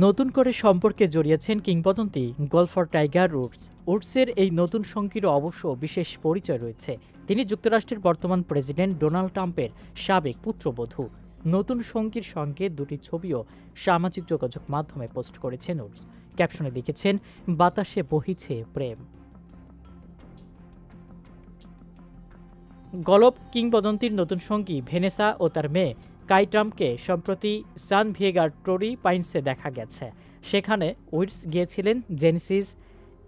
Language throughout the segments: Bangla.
নতুন করে সম্পর্কে জড়িয়েছেন কিংবদন্তি গলফার টাইগার উডস। উডসের এই নতুন সঙ্গীরও অবশ্য বিশেষ পরিচয় রয়েছে। তিনি যুক্তরাষ্ট্রের বর্তমান প্রেসিডেন্ট ডোনাল্ড ট্রাম্পের সাবেক পুত্রবধূ। নতুন সঙ্গীর সঙ্গে দুটি ছবিও সামাজিক যোগাযোগ মাধ্যমে পোস্ট করেছেন উডস। ক্যাপশনে লিখেছেন, বাতাসে বহিছে প্রেম। গলফ কিংবদন্তির নতুন সঙ্গী ভেনেসা ও তার মেয়ে কাই ট্রাম্পকে সম্প্রতি সান ভিয়েগার টোরি পাইন্সে দেখা গেছে। সেখানে উডস গিয়েছিলেন জেনেসিস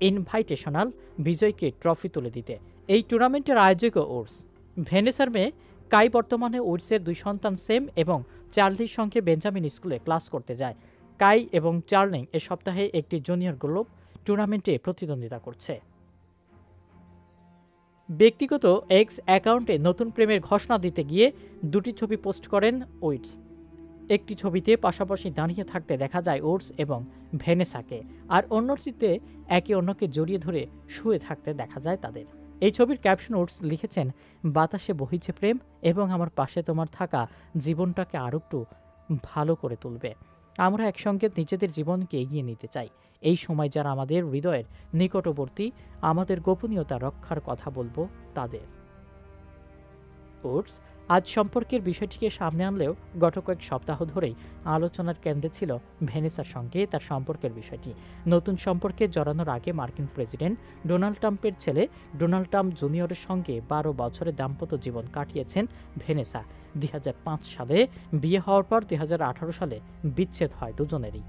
ইনভাইটেশনাল বিজয়কে ট্রফি তুলে দিতে। এই টুর্নামেন্টের আয়োজকও উডস। ভেনেসার মেয়ে কাই বর্তমানে উডসের দুই সন্তান সেম এবং চার্লির সঙ্গে বেঞ্জামিন স্কুলে ক্লাস করতে যায়। কাই এবং চার্লিং এ সপ্তাহে একটি জুনিয়র গলফ টুর্নামেন্টে প্রতিদ্বন্দ্বিতা করছে। ব্যক্তিগত এক্স অ্যাকাউন্টে নতুন প্রেমের ঘোষণা দিতে গিয়ে দুটি ছবি পোস্ট করেন উডস। একটি ছবিতে পাশাপাশি দাঁড়িয়ে থাকতে দেখা যায় উডস এবং ভেনেসাকে, আর অন্যটিতে একে অন্যকে জড়িয়ে ধরে শুয়ে থাকতে দেখা যায় তাদের। এই ছবির ক্যাপশন উডস লিখেছেন, বাতাসে বহিছে প্রেম এবং আমার পাশে তোমার থাকা জীবনটাকে আরো একটু ভালো করে তুলবে। আমরা একসঙ্গে নিজেদের জীবনকে এগিয়ে নিতে চাই। এই সময় যারা আমাদের হৃদয়ের নিকটবর্তী, আমাদের গোপনীয়তা রক্ষার কথা বলবো তাদের। উডস আজ সম্পর্কের বিষয়টিকে সামনে আনলেও গত কয়েক সপ্তাহ ধরেই আলোচনার কেন্দ্রে ছিল ভেনেসার সঙ্গে তার সম্পর্কের বিষয়টি। নতুন সম্পর্কে জড়ানোর আগে মার্কিন প্রেসিডেন্ট ডোনাল্ড ট্রাম্পের ছেলে ডোনাল্ড ট্রাম্প জুনিয়রের সঙ্গে 12 বছরের দাম্পত্য জীবন কাটিয়েছেন ভেনেসা। 2005 সালে বিয়ে হওয়ার পর 2018 সালে বিচ্ছেদ হয় দুজনেরই।